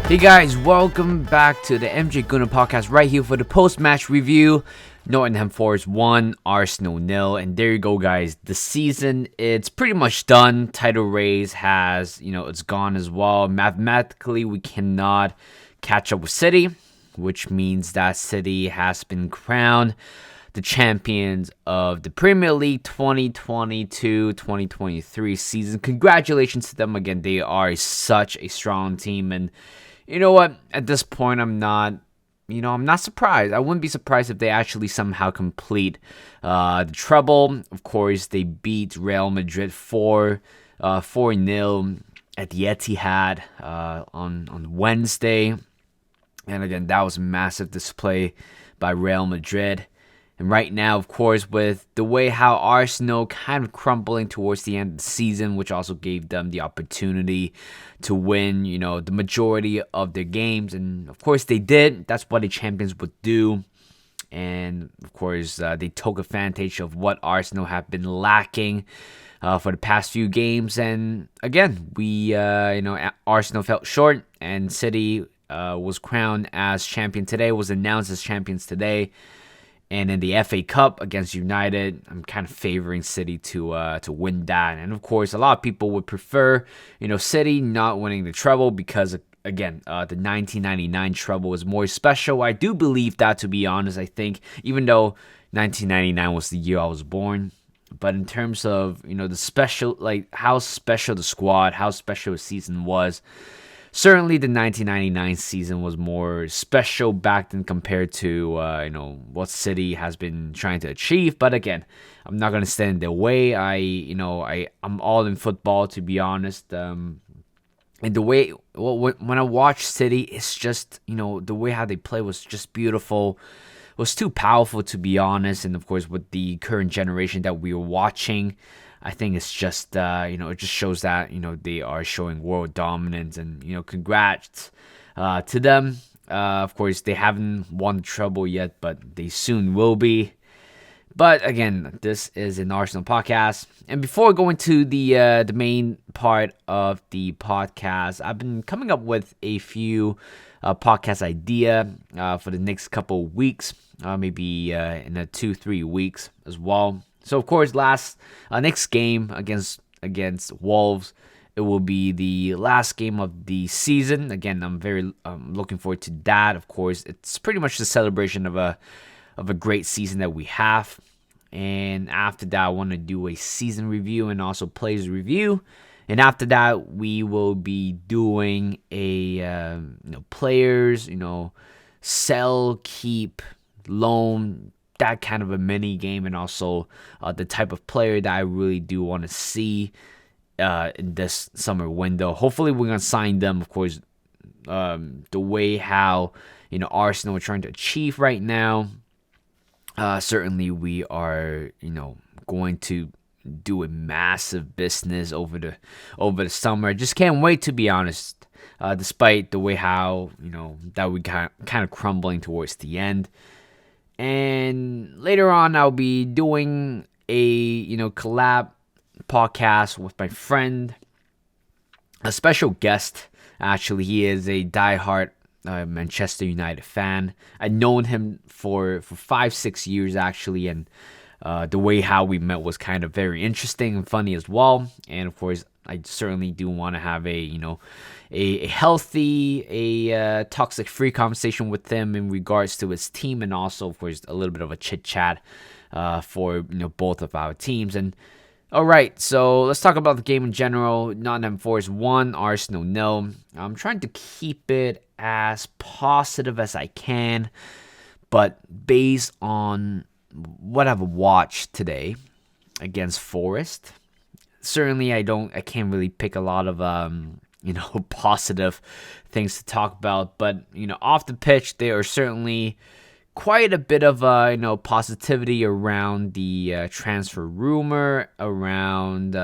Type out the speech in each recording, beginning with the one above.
Hey guys, welcome back to the Gooner podcast right here for the post-match review. Nottingham Forest 1, Arsenal 0, and there you go guys. The season, it's pretty much done. Title race has, it's gone as well. Mathematically, we cannot catch up with City, which means that City has been crowned the champions of the Premier League 2022-2023 season. Congratulations to them again. They are such a strong team, and you know what? At this point, I'm not surprised. I wouldn't be surprised if they actually somehow complete the treble. Of course, they beat Real Madrid 4-0 at the Etihad on Wednesday. And again, that was a massive display by Real Madrid. And right now, of course, with the way how Arsenal kind of crumbling towards the end of the season, which also gave them the opportunity to win, the majority of their games. And of course, they did. That's what the champions would do. And of course, they took advantage of what Arsenal have been lacking for the past few games. And again, Arsenal fell short, and City was crowned as champion today, was announced as champions today. And in the FA Cup against United, I'm kind of favoring City to win that. And of course, a lot of people would prefer, City not winning the treble because, again, the 1999 treble is more special. I do believe that, to be honest. I think even though 1999 was the year I was born, but in terms of, the special, like how special the squad, how special the season was, certainly the 1999 season was more special back then compared to what City has been trying to achieve. But again, I'm not gonna stand in their way. I'm all in football, to be honest. And the way when I watch City, it's just the way how they play was just beautiful. It was too powerful, to be honest. And of course, with the current generation that we were watching, I think it's just, it just shows that, they are showing world dominance, and, congrats to them. Of course, they haven't won the treble yet, but they soon will be. But again, this is an Arsenal podcast. And before going to the main part of the podcast, I've been coming up with a few podcast idea for the next couple of weeks, maybe in 2-3 weeks as well. So of course, next game against Wolves, it will be the last game of the season. Again, I'm very looking forward to that. Of course, it's pretty much the celebration of a great season that we have. And after that, I want to do a season review and also players review. And after that, we will be doing a players, sell, keep, loan, that kind of a mini game, and also the type of player that I really do want to see in this summer window. Hopefully, we're gonna sign them. Of course, the way how Arsenal are trying to achieve right now. Certainly, we are going to do a massive business over the summer. Just can't wait, to be honest. Despite the way how that we kind of crumbling towards the end. And later on, I'll be doing a collab podcast with my friend, a special guest. Actually, he is a diehard Manchester United fan. I've known him for 5-6 years actually, and the way how we met was kind of very interesting and funny as well. And of course, I certainly do want to have a healthy, toxic-free conversation with him in regards to his team, and also, of course, a little bit of a chit-chat for both of our teams. And all right, so let's talk about the game in general. Nottingham Forest 1, Arsenal 0. I'm trying to keep it as positive as I can, but based on what I've watched today against Forest, certainly I can't really pick a lot of positive things to talk about. But off the pitch, there are certainly quite a bit of positivity around the transfer rumor, around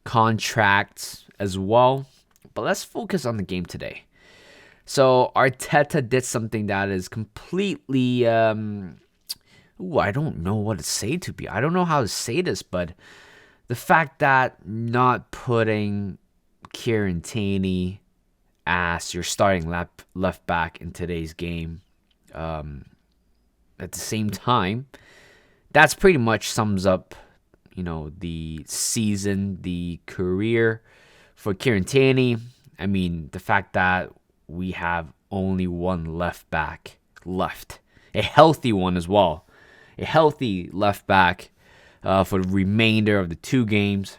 contracts as well. But let's focus on the game today. So Arteta did something that is completely I don't know what to say I don't know how to say this, but the fact that not putting Kieran Tierney as your starting left back in today's game. At the same time, that's pretty much sums up, the season, the career for Kieran Tierney. I mean, the fact that we have only one left back left, a healthy one as well, a healthy left back for the remainder of the 2 games.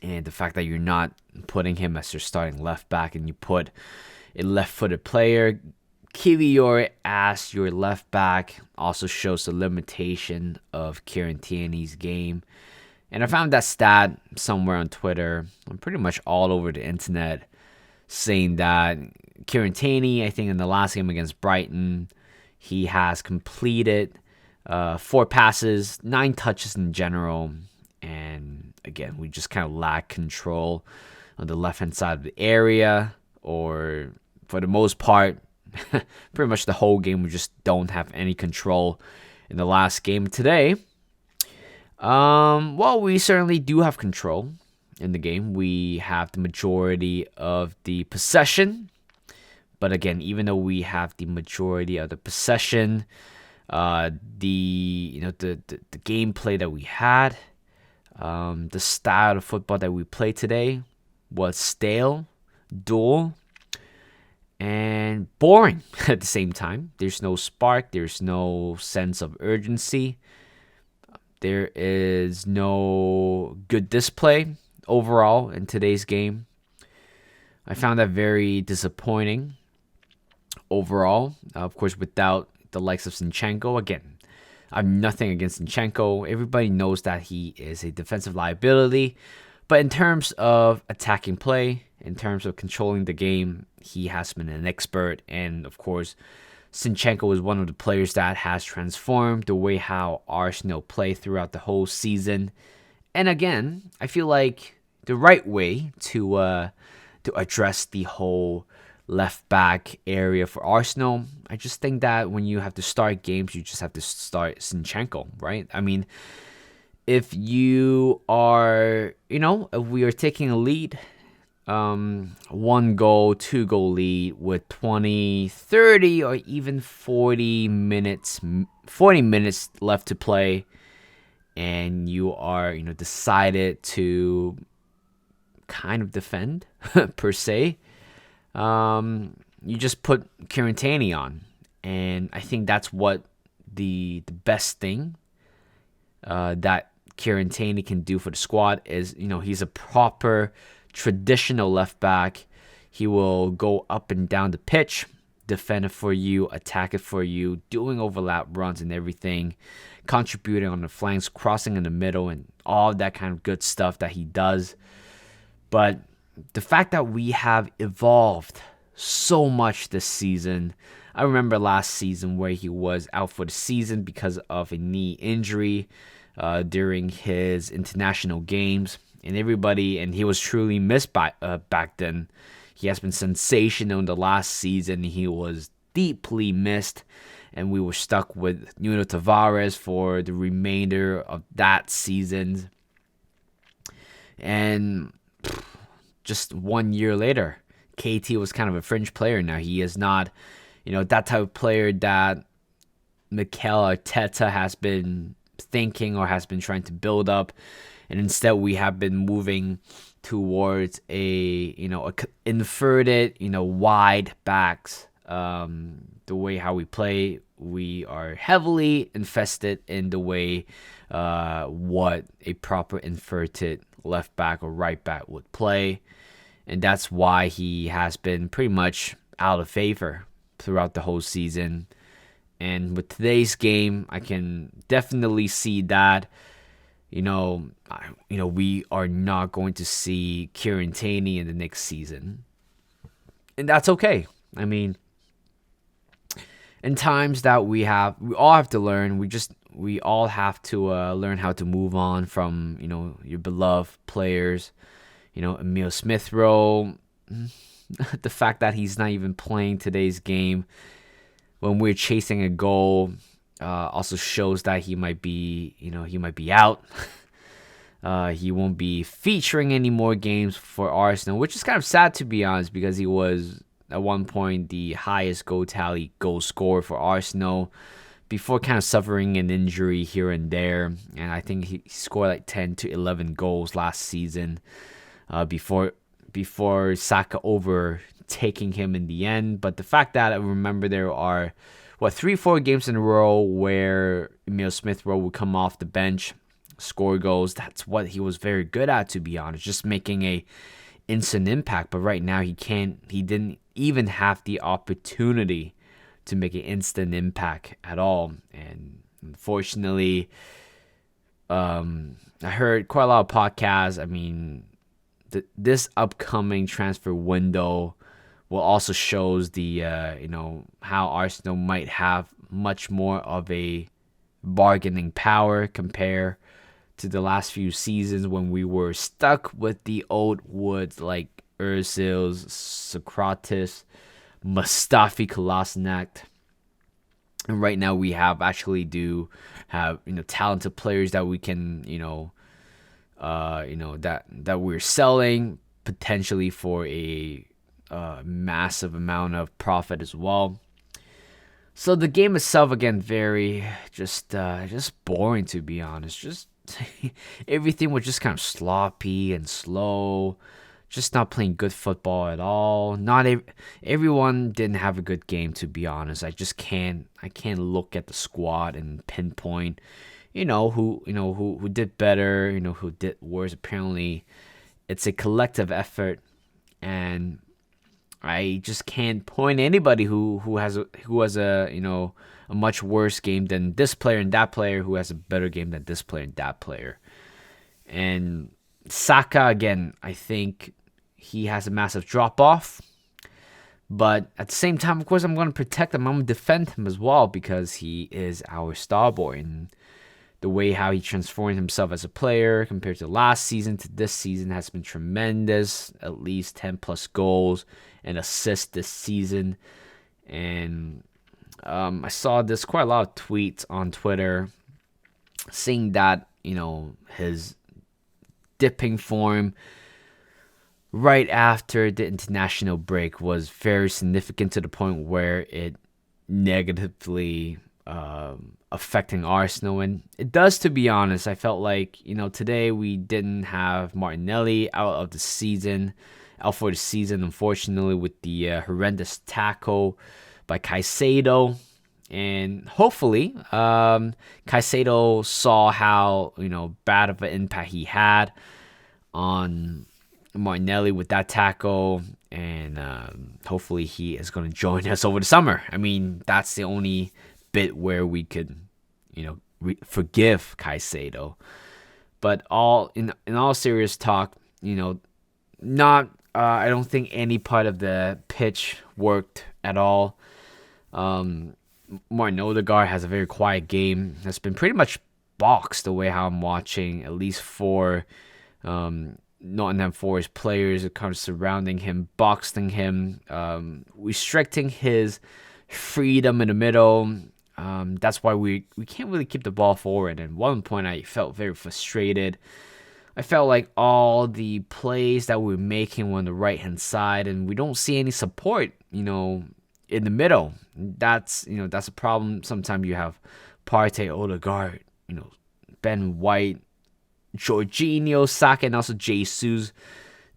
And the fact that you're not putting him as your starting left back and you put a left-footed player, Kiwior, as your left back also shows the limitation of Kieran Tierney's game. And I found that stat somewhere on Twitter, and pretty much all over the internet, saying that Kieran Tierney, I think in the last game against Brighton, he has completed 4 passes, 9 touches in general. And again, we just kind of lack control on the left-hand side of the area, or for the most part, pretty much the whole game, we just don't have any control in the last game today. We certainly do have control in the game. We have the majority of the possession. But again, even though we have the majority of the possession, the gameplay that we had, the style of football that we played today was stale, dull, and boring at the same time. There's no spark. There's no sense of urgency. There is no good display overall in today's game. I found that very disappointing overall. Of course, without the likes of Zinchenko. Again, I have nothing against Zinchenko. Everybody knows that he is a defensive liability. But in terms of attacking play, in terms of controlling the game, he has been an expert. And of course, Zinchenko is one of the players that has transformed the way how Arsenal play throughout the whole season. And again, I feel like the right way to address the whole left back area for Arsenal, I just think that when you have to start games, you just have to start Zinchenko, right? I mean, if you are, if we are taking a lead, 1 goal, 2 goal lead with 20, 30, or even 40 minutes left to play, and you are, decided to kind of defend per se, you just put Kieran Tierney on. And I think that's what the best thing that Kieran Tierney can do for the squad is, he's a proper traditional left back. He will go up and down the pitch, defend it for you, attack it for you, doing overlap runs and everything, contributing on the flanks, crossing in the middle, and all that kind of good stuff that he does. But the fact that we have evolved so much this season, I remember last season where he was out for the season because of a knee injury during his international games, and he was truly missed back then. He has been sensational in the last season. He was deeply missed, and we were stuck with Nuno Tavares for the remainder of that season. And just 1 year later, KT was kind of a fringe player now. He is not, that type of player that Mikel Arteta has been thinking or has been trying to build up. And instead, we have been moving towards a inverted, wide backs. The way how we play, we are heavily invested in the way what a proper inverted left back or right back would play. And that's why he has been pretty much out of favor throughout the whole season. And with today's game, I can definitely see that, we are not going to see Kieran Tierney in the next season. And that's okay. I mean, in times that we all have to learn. We all have to learn how to move on from, your beloved players. Emile Smith-Rowe, the fact that he's not even playing today's game when we're chasing a goal also shows that he might be out. He won't be featuring any more games for Arsenal, which is kind of sad to be honest, because he was at one point the highest goal scorer for Arsenal before kind of suffering an injury here and there. And I think he scored like 10 to 11 goals last season before Saka overtaking him in the end. But the fact that I remember there are 3-4 games in a row where Emil Smith Rowe would come off the bench, score goals. That's what he was very good at, to be honest, just making a instant impact. But right now he didn't even have the opportunity to make an instant impact at all. And unfortunately, I heard quite a lot of podcasts. I mean, this upcoming transfer window will also shows the how Arsenal might have much more of a bargaining power compared to the last few seasons when we were stuck with the old woods like Özil, Socrates, Mustafi Kolasinac. And right now we have talented players that we can that we're selling potentially for a massive amount of profit as well. So the game itself, again, very just boring, to be honest. Just everything was just kind of sloppy and slow. Just not playing good football at all. Everyone didn't have a good game, to be honest. I can't look at the squad and pinpoint, who did better, who did worse. Apparently, it's a collective effort, and I just can't point anybody who has a much worse game than this player and that player, who has a better game than this player and that player. And Saka, again, I think he has a massive drop off, but at the same time, of course, I'm going to protect him. I'm going to defend him as well, because he is our star boy, and the way how he transformed himself as a player compared to last season to this season has been tremendous. At least 10 plus goals and assists this season. And I saw this quite a lot of tweets on Twitter saying that, his dipping form right after the international break was very significant, to the point where it negatively affecting Arsenal. And it does, to be honest. I felt like, today we didn't have Martinelli out for the season, unfortunately, with the horrendous tackle by Caicedo. And hopefully, Caicedo saw how, bad of an impact he had on Martinelli with that tackle. And hopefully he is going to join us over the summer. I mean, that's the only bit where we could, forgive Caicedo. But in all serious talk, not I don't think any part of the pitch worked at all. Martin Odegaard has a very quiet game. That's been pretty much boxed the way how I'm watching, at least for Nottingham Forest players kind of surrounding him, boxing him, restricting his freedom in the middle. That's why we can't really keep the ball forward. And at one point I felt very frustrated. I felt like all the plays that we're making were on the right-hand side, and we don't see any support, in the middle. That's a problem. Sometimes you have Partey, Odegaard, Ben White, Jorginho, Saka, and also Jesus.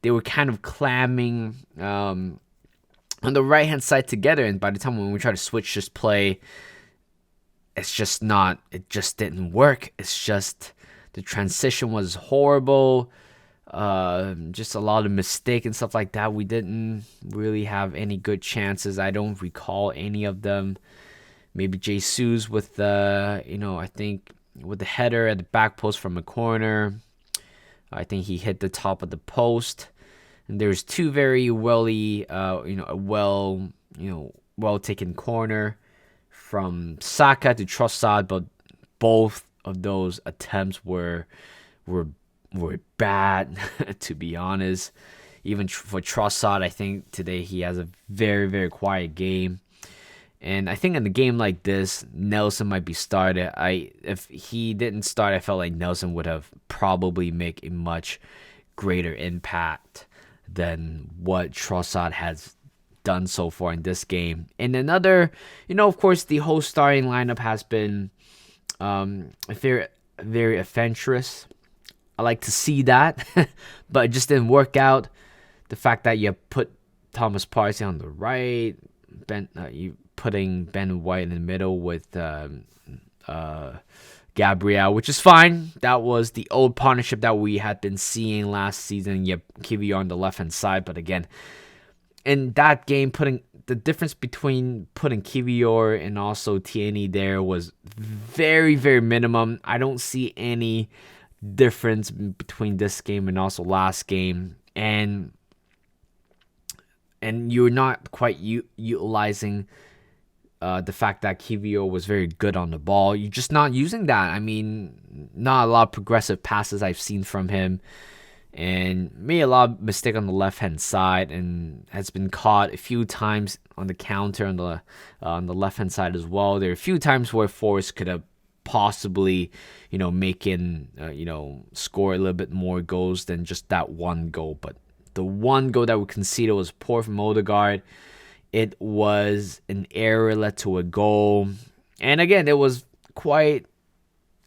They were kind of clamming on the right-hand side together, and by the time when we try to switch this play, it just didn't work. It's just the transition was horrible. Just a lot of mistakes and stuff like that. We didn't really have any good chances. I don't recall any of them. Maybe Jesus with I think with the header at the back post from a corner. I think he hit the top of the post. And there's two very well taken corner from Saka to Trossard, but both of those attempts were bad, to be honest. Even for Trossard, I think today he has a very, very quiet game. And I think in a game like this, Nelson might be started. If he didn't start, I felt like Nelson would have probably make a much greater impact than what Trossard has done so far in this game. And another, of course, the whole starting lineup has been very, very adventurous. I like to see that, but it just didn't work out. The fact that you put Thomas Partey on the right, you putting Ben White in the middle with Gabriel, which is fine. That was the old partnership that we had been seeing last season. You have Kiwior on the left-hand side, but again, in that game, the difference between putting Kiwior and also Tierney there was very, very minimum. I don't see any difference between this game and also last game, and you're not quite utilizing the fact that Kiwior was very good on the ball. You're just not using that. I mean, not a lot of progressive passes I've seen from him, and made a lot of mistake on the left-hand side, and has been caught a few times on the counter on the left-hand side as well. There are a few times where Forest could have possibly, score a little bit more goals than just that one goal. But the one goal that we conceded was poor from Odegaard. It was an error led to a goal, and again, it was quite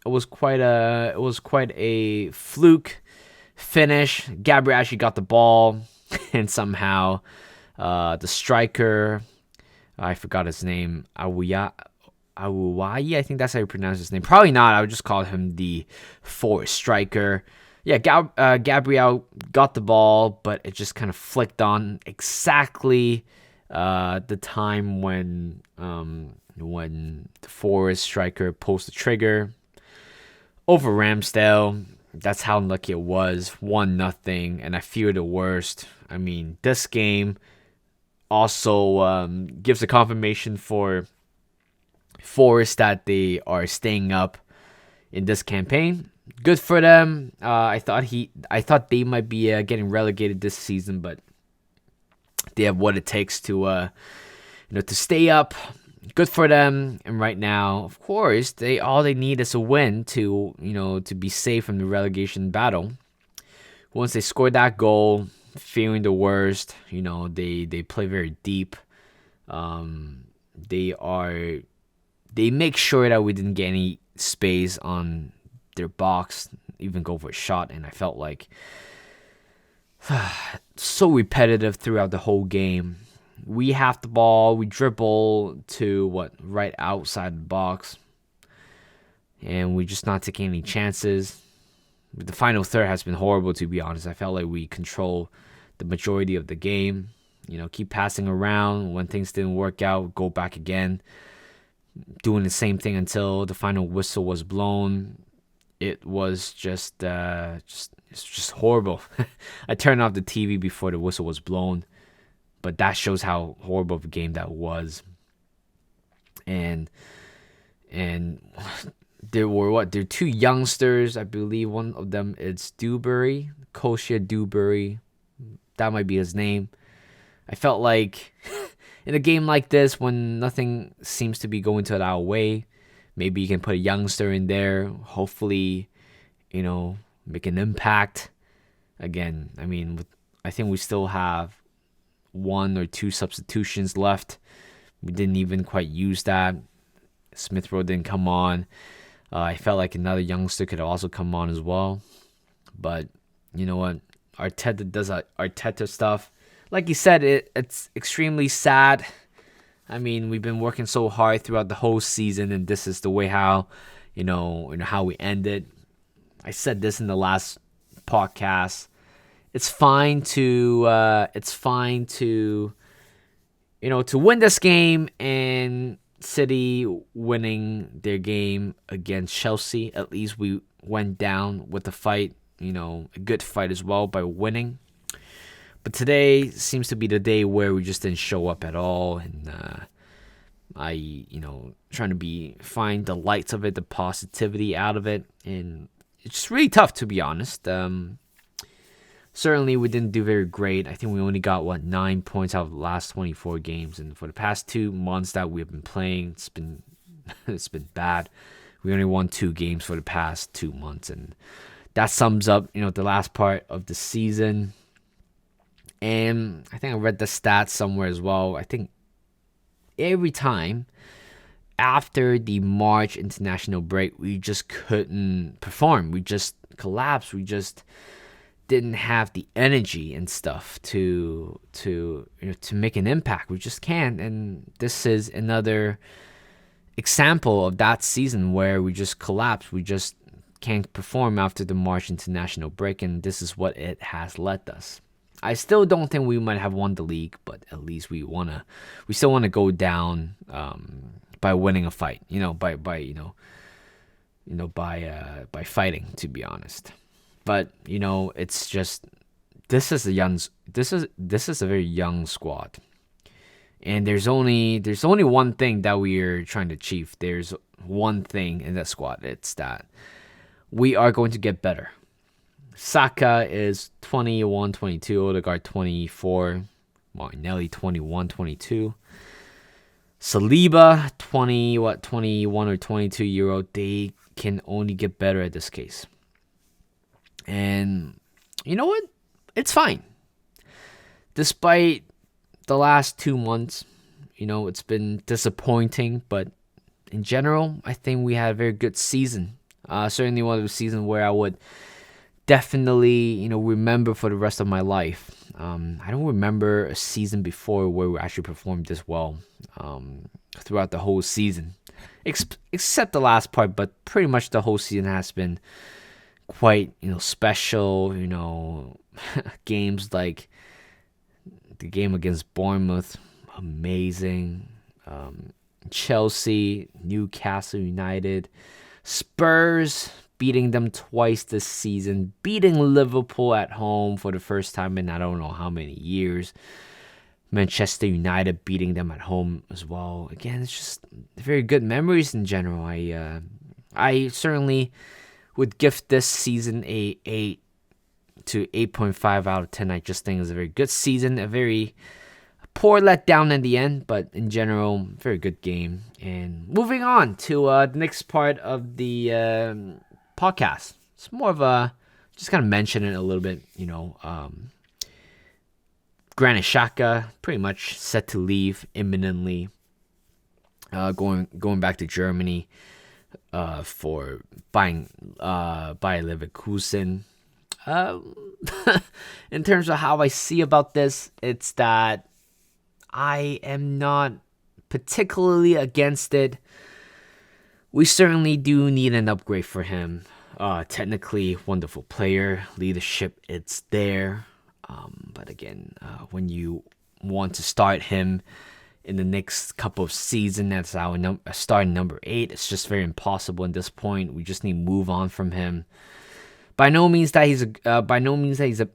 a fluke finish. Gabriel actually got the ball, and somehow the striker, I forgot his name, Awuwayi, I think that's how you pronounce his name. Probably not. I would just call him the Forest striker. Yeah, Gabriel got the ball, but it just kind of flicked on exactly the time when the Forest striker pulls the trigger over Ramsdale. That's how unlucky it was. 1-0, and I fear the worst. I mean, this game also gives a confirmation for Forest that they are staying up in this campaign. Good for them. I thought they might be getting relegated this season, but they have what it takes to stay up. Good for them. And right now, of course, all they need is a win to be safe from the relegation battle. Once they score that goal, fearing the worst, they play very deep. They make sure that we didn't get any space on their box, even go for a shot, and I felt like so repetitive throughout the whole game. We have the ball, we dribble to right outside the box, and we're just not taking any chances. The final third has been horrible, to be honest. I felt like we control the majority of the game. Keep passing around. When things didn't work out, go back again, doing the same thing until the final whistle was blown. It was just horrible. I turned off the TV before the whistle was blown, but that shows how horrible of a game that was. And there were two youngsters, I believe. One of them is Dewberry, Koshia Dewberry. That might be his name. I felt like in a game like this, when nothing seems to be going to our way, maybe you can put a youngster in there, hopefully, make an impact. Again, I mean, I think we still have 1 or 2 substitutions left. We didn't even quite use that. Smith Rowe didn't come on. I felt like another youngster could have also come on as well. But you know what? Arteta does Arteta stuff. Like you said, it's extremely sad. I mean, we've been working so hard throughout the whole season, and this is the way how we ended. I said this in the last podcast. It's fine to win this game, and City winning their game against Chelsea. At least we went down with the fight, a good fight as well by winning. But today seems to be the day where we just didn't show up at all, and trying to find the lights of it, the positivity out of it, and it's just really tough, to be honest. certainly we didn't do very great. I think we only got 9 points out of the last 24 games, and for the past 2 months that we've been playing, it's been it's been bad. We only won 2 games for the past 2 months, and that sums up the last part of the season. And I think I read the stats somewhere as well. I think every time after the March international break, we just couldn't perform. We just collapsed. We just didn't have the energy and stuff to make an impact. We just can't. And this is another example of that season where we just collapsed. We just can't perform after the March international break, and this is what it has led us. I still don't think we might have won the league, but at least we still wanna go down by winning a fight, by fighting, to be honest. But it's just this is a very young squad, and there's only one thing that we are trying to achieve. There's one thing in that squad. It's that we are going to get better. Saka is 21, 22, Odegaard 24, Martinelli 21, 22. Saliba 21 or 22 euro. They can only get better at this case. And you know what? It's fine. Despite the last 2 months, it's been disappointing, but in general, I think we had a very good season. Certainly one of the seasons where I would definitely, remember for the rest of my life. I don't remember a season before where we actually performed this well throughout the whole season, except the last part. But pretty much the whole season has been quite, special. Games like the game against Bournemouth, amazing. Chelsea, Newcastle United, Spurs, beating them twice this season, beating Liverpool at home for the first time in I don't know how many years. Manchester United beating them at home as well. Again, it's just very good memories in general. I certainly would give this season a 8 to 8.5 out of 10. I just think it's a very good season, a very poor letdown in the end, but in general, very good game. And moving on to the next part of the podcast. It's more of a, just kind of mention it a little bit, Granit Xhaka pretty much set to leave imminently, going back to Germany for buying Bayer Leverkusen. In terms of how I see about this, it's that I am not particularly against it. We certainly do need an upgrade for him. Technically, wonderful player. Leadership, it's there. But again, when you want to start him in the next couple of seasons, that's our starting number 8. It's just very impossible at this point. We just need to move on from him. By no means that he's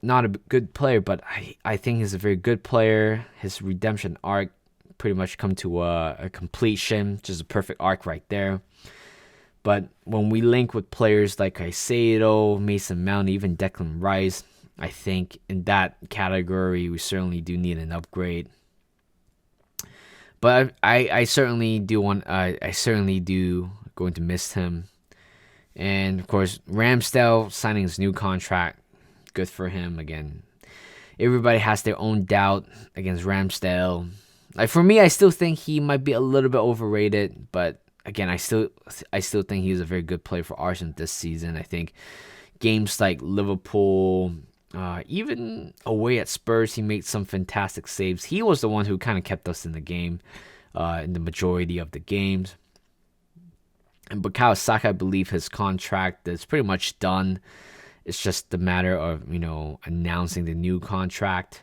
not a good player, but I think he's a very good player. His redemption arc pretty much come to a completion, just a perfect arc right there. But when we link with players like Caicedo, Mason Mount, even Declan Rice, I think in that category we certainly do need an upgrade. But I certainly do going to miss him. And of course, Ramsdale signing his new contract, good for him. Again, everybody has their own doubt against Ramsdale. Like for me, I still think he might be a little bit overrated, but again, I still think he's a very good player for Arsenal this season. I think games like Liverpool, even away at Spurs, he made some fantastic saves. He was the one who kind of kept us in the game in the majority of the games. And Bukayo Saka, I believe his contract is pretty much done. It's just the matter of, announcing the new contract.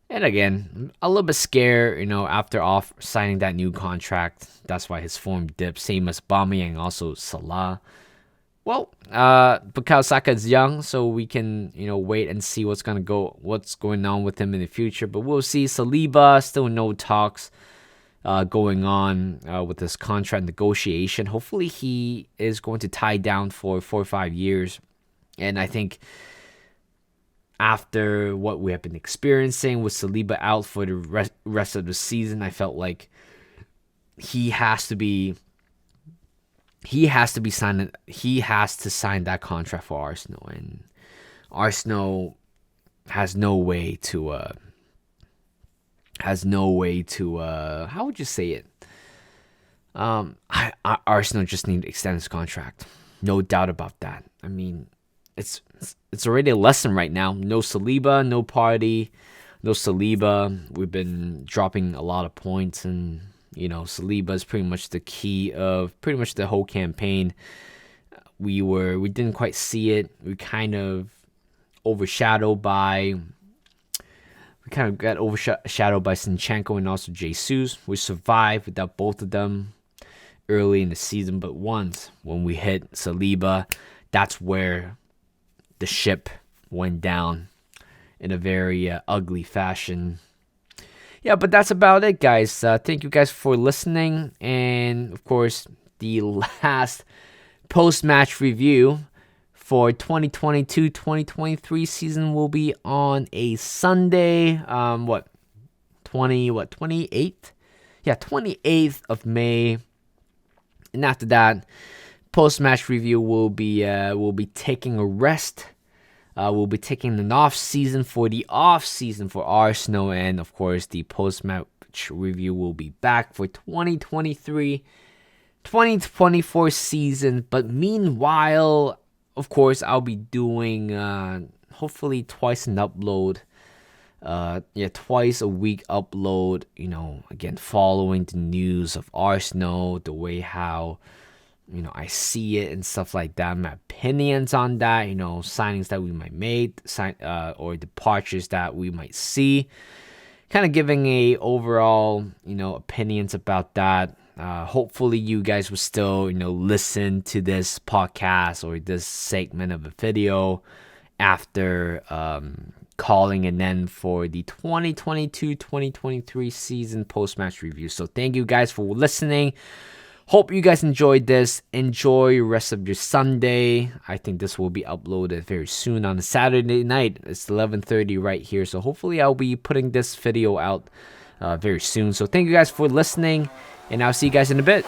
And again, a little bit scared, after signing that new contract. That's why his form dipped. Same as Aubameyang, also Salah. Well, Bukayo Saka is young, so we can, wait and see what's going on with him in the future. But we'll see. Saliba, still no talks going on with this contract negotiation. Hopefully he is going to tie down for 4 or 5 years. And I think after what we have been experiencing with Saliba out for the rest of the season, I felt like he has to sign that contract for Arsenal, and Arsenal has no way to how would you say it? Arsenal just need to extend his contract. No doubt about that. I mean, it's already a lesson right now. No Saliba, no Party, no Saliba. We've been dropping a lot of points, and Saliba is pretty much the key of pretty much the whole campaign. We didn't quite see it. We kind of got overshadowed by Zinchenko and also Jesus. We survived without both of them early in the season, but when we hit Saliba, that's where the ship went down in a very ugly fashion. Yeah, but that's about it, guys. Thank you guys for listening, and of course, the last post-match review for 2022-2023 season will be on a Sunday. 28th? Yeah, 28th of May. And after that, post-match review will be taking a rest. We'll be taking an off season for Arsenal, and of course, the post-match review will be back for 2023-2024 season. But meanwhile, of course, I'll be doing hopefully twice an upload. Twice a week upload. Again, following the news of Arsenal, the way how I see it and stuff like that. My opinions on that. Signings that we might make, or departures that we might see. Kind of giving a overall opinions about that. Hopefully you guys will still listen to this podcast or this segment of a video after calling an end for the 2022-2023 season post-match review. So thank you guys for listening. Hope you guys enjoyed this. Enjoy the rest of your Sunday. I think this will be uploaded very soon on a Saturday night. It's 11:30 right here. So hopefully I'll be putting this video out very soon. So thank you guys for listening, and I'll see you guys in a bit.